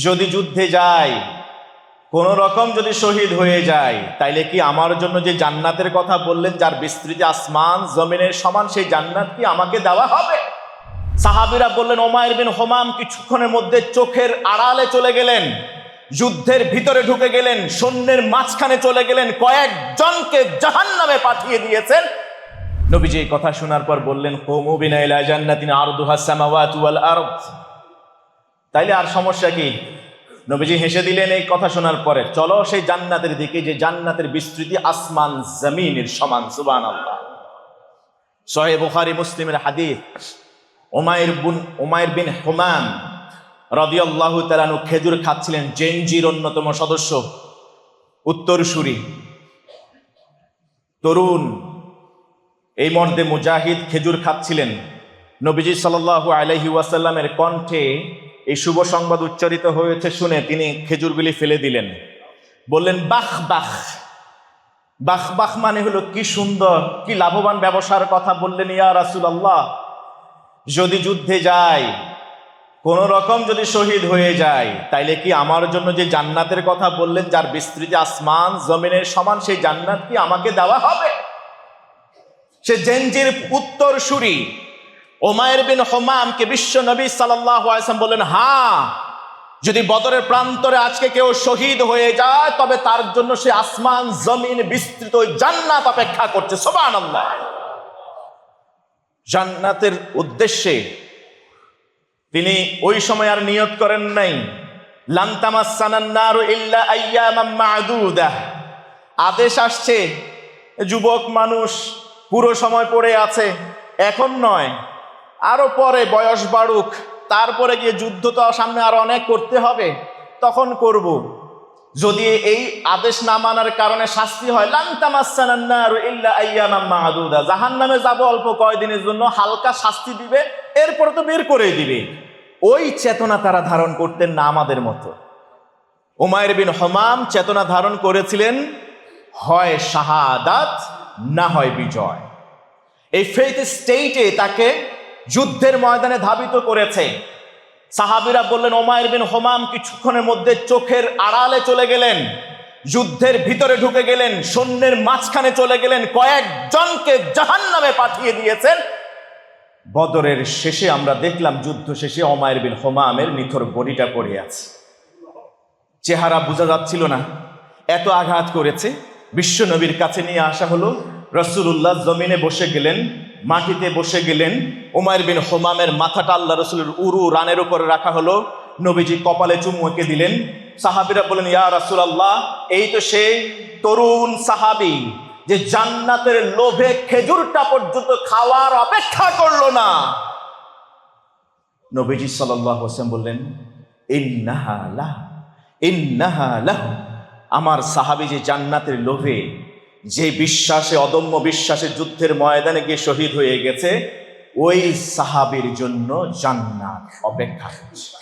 যদি যুদ্ধে যাই, কোন রকম যদি শহীদ হয়ে যায়, তাইলে কি আমার জন্য যে জান্নাতের কথা বললেন, যার বিস্তৃতি আসমান জমিনের সমান, সেই জান্নাত কি আমাকে দেওয়া হবে? সাহাবীরা বললেন, উমাইর বিন হুমাম কিছুক্ষণের মধ্যে চোখের আড়ালে চলে গেলেন, যুদ্ধের ভিতরে ঢুকে গেলেন, সৈন্যের মাঝখানে চলে গেলেন, কয়েকজনকে জাহান্নামে পাঠিয়ে দিয়েছেন। নবীজি এই কথা শোনার পর বললেন, কুমু বিনা ইলা জান্নাতিন আরদুহাস সামাওয়াতু ওয়াল আরদ। তাইলে আর সমস্যা কি? নবীজি হেসে দিলেন এই কথা শোনার পরে, চলো সেই জান্নাতের দিকে, যে জান্নাতের বিস্তৃতি আসমান জমিনের সমান। সুবহানাল্লাহ। সহিহ বুখারী মুসলিমের হাদিস। উমাইর বিন হুমাম রাদিয়াল্লাহু তাআলা আনহু খেজুর খাচ্ছিলেন, জেনজির অন্যতম সদস্য, উত্তরসূরি, তরুণ, এই মর্দে মুজাহিদ খেজুর খাচ্ছিলেন। নবীজি সাল্লাল্লাহু আলাইহি ওয়াসাল্লামের কণ্ঠে এই শুভ সংবাদ উচ্চারিত হয়েছে শুনে তিনি খেজুরগুলি ফেলে দিলেন, বললেন, বাহ বাহ। বাহ বাহ মানে হলো কি সুন্দর, কি লাভবান ব্যবসার কথা বললেন ইয়া রাসূলুল্লাহ। যদি যুদ্ধে যাই, কোন রকম যদি শহীদ হয়ে যায়, তাইলে কি আমার জন্য যে জান্নাতের কথা বললেন, যার বিস্তৃতি আসমান জমিনের সমান, সেই জান্নাত কি আমাকে দেওয়া হবে? সে জেনজির উত্তরসূরি উমাইর বিন হুমামকে বিশ্ব নবী সাল্লাল্লাহু আলাইহি ওয়াসাল্লাম বললেন, হ্যাঁ, যদি বদরের প্রান্তরে আজকে কেউ শহীদ হয়ে যায়, তবে তার জন্য সে আসমান জমিন বিস্তৃত জান্নাত অপেক্ষা করছে। সুবহানাল্লাহ। জান্নাতের উদ্দেশ্যে তিনি ওই সময় আর নিয়ত করেন নাই, লান তামাসসানান নারু ইল্লা আইয়ামাম মা'দুদা। আদেশ আসছে, যুবক মানুষ পুরো সময় পড়ে আছে, এখন নয়, আরো পরে বয়স বাড়ুক, তারপরে গিয়ে যুদ্ধ তো সামনে আরো অনেক করতে হবে, তখন করব। যদি এই আদেশ না মানার কারণে শাস্তি হয়, লান তামাসসানান নারু ইল্লা আইয়ামাম মা'দুদা, জাহান্নামে যাব অল্প কয়দিনের জন্য, হালকা শাস্তি দিবে, এরপর তো বের করে দিবে। ওই চেতনা তারা ধারণ করতেন না আমাদের মতো। উমাইর বিন হুমাম চেতনা ধারণ করেছিলেন, হয় শাহাদাত, না হয় বিজয়। এই ফেথ স্টেটে তাকে যুদ্ধের ময়দানে ধাবিত করেছে। সাহাবীরা বললেন, উমাইর বিন হুমাম কিছুক্ষণের মধ্যে চোখের আড়ালে চলে গেলেন, যুদ্ধের ভিতরে ঢুকে গেলেন, সৈন্যের মাঝখানে চলে গেলেন, কয়েকজনকে জাহান্নামে পাঠিয়ে দিয়েছেন। বদরের শেষে আমরা দেখলাম, যুদ্ধ শেষে উমাইর বিন হুমামের নিথর বডিটা পড়ে আছে, চেহারা বোঝা যাচ্ছিল না, এত আঘাত করেছে। বিশ্ব নবীর কাছে নিয়ে আসা হলো, রাসূলুল্লাহ জমিনে বসে গেলেন, মাটিতে বসে গেলেন, উমাইর বিন হুমামের মাথাটা আল্লাহ রাসূলের উরু রানের উপরে রাখা হলো, নবীজি কপালে চুমু এঁকে দিলেন। সাহাবীরা বলেন, ইয়া রাসূলুল্লাহ, এই তো সেই তরুণ সাহাবী যে জান্নাতের লোভে খেজুরটা পর্যন্ত খাওয়ার অপেক্ষা করলো না। নবীজি সাল্লাল্লাহু আলাইহি ওয়াসাল্লাম বললেন, ইন্নাহা লাহু, আমার সাহাবী যে জান্নাতের লোভে, যে বিশ্বাসে, অদম্য বিশ্বাসে যুদ্ধের ময়দানে গিয়ে শহীদ হয়ে গেছে, ওই সাহাবীর জন্য জান্নাত অপেক্ষা করছে।